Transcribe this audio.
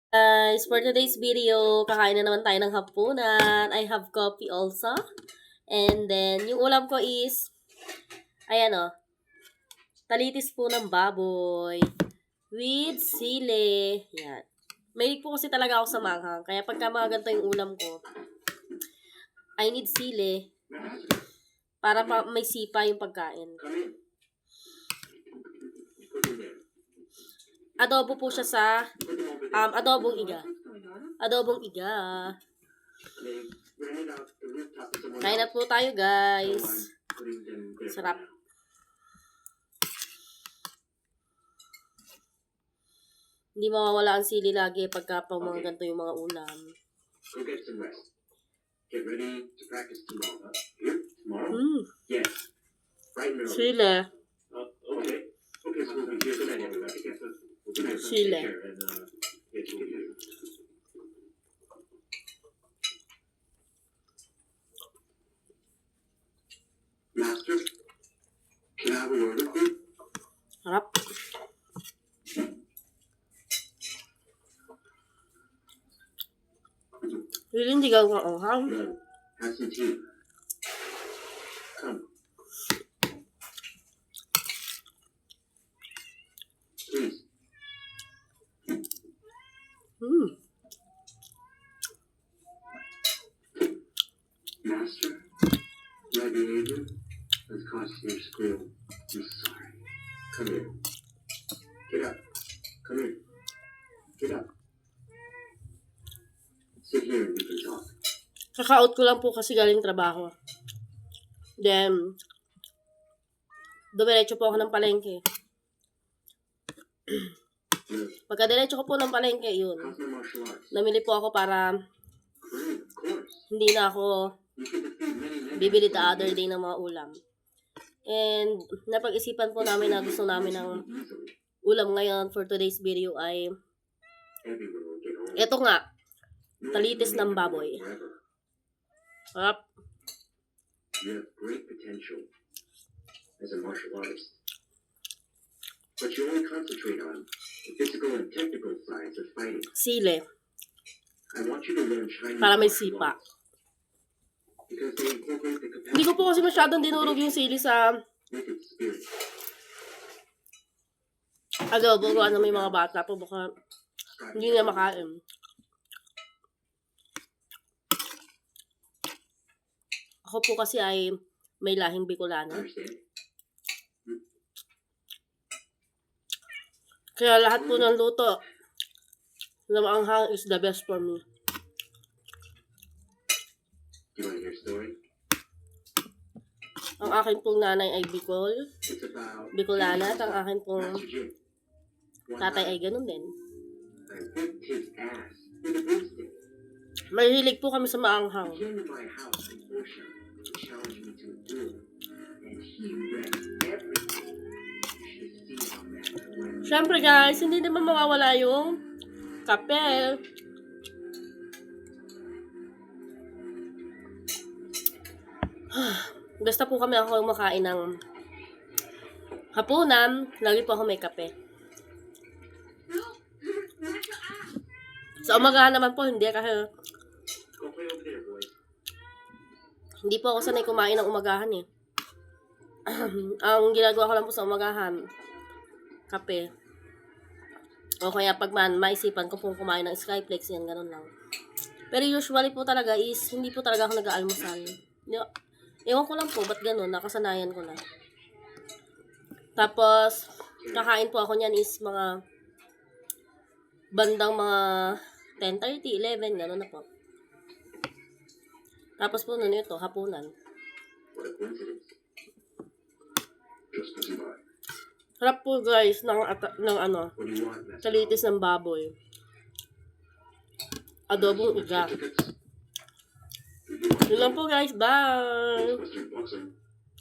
Guys, for today's video, kakain na naman tayo ng hapunan. I have coffee also. And then, yung ulam ko is, ayan o, talitis po ng baboy with sili. Yan. Mahilig po kasi talaga ako sa manghang. Kaya pagka mga ganito yung ulam ko, I need sili para may sipa yung pagkain. Adobo po siya sa adobong iga. Adobong iga. Kain na po tayo, guys. Sarap. Hindi mawawala ang sili lagi pagka pa mga ganito yung mga ulam. Go get some rest. Get ready to practice tomorrow. Here? Tomorrow? Yes. Right now. Sili. Okay. Okay, so we'll be here tonight, everybody. Good night. Sili. Take care, and get you here. Master, can I have a word with you? Sarap. Sili hindi gawang anghang. No. Have some tea. Come. Please. Master, my behavior has caused you to squeal. I'm sorry. Come here. Get up. Come here. Get up. Sit here and we can talk. Kaka-out ko lang po kasi galing trabaho. Then, dumiretso po ako ng palengke. Pagka diretso ko po ng palengke, yun. How's my martial arts? Namili po ako para Great, of course. hindi na ako You can defeat many bibili the other day ng mga ulam. And napag-isipan po namin na gusto namin ng easily. ulam ngayon for today's video ay Everyone will get old. eto nga, No talitis one ng will baboy. live forever. Sarap. You have great potential as a martial artist. But you only concentrate on the physical and technical sides of fighting. Sili. I want you to learn Chinese Para may martial sipa. arts. Because they incorporate the Hindi ko capacity po kasi masyadong dinurog yung sili sa with its spirit. adobo ko may mga bata po baka hindi na makain. Ako po kasi ay may lahing Bicolana. Understand? Kaya lahat po ng luto na maanghang is the best for me. Do you want to hear a story? Ang akin pong nanay ay Bicol, It's about Bicolana, at ang akin pong Master Jin. One tatay night, ay ganun din. I whipped his ass with a broomstick. Mahilig po kami sa maanghang. He came to my house in Orsha to challenge me to a duel, and he wrecked everything. You should see how mad I went. Siyempre guys, hindi naman mawawala yung kape. Basta po kami ako makain ng hapunan, lagi po ako may kape. Sa umagahan naman po, hindi kasi Go play over there, boys. hindi po ako sanay kumain ng umagahan eh. Ang ginagawa ko lang po sa umagahan, kape. O kaya pag maisipan ko pong kumain ng Skyflex, yan, ganun lang. Pero usually po talaga is, hindi po talaga ako nag-aalmusal. Ewan ko lang po, ba't ganun, nakasanayan ko na. Tapos, kakain po ako niyan is mga bandang mga 10:30, 11, gano'n na po. Tapos po nun ito, hapunan. What a coincidence. Just passing by. Sarap po guys ng ano, What do you want, Master? talitis ng baboy. Adobong iga. Tickets? Yun lang po guys, bye! Western boxing.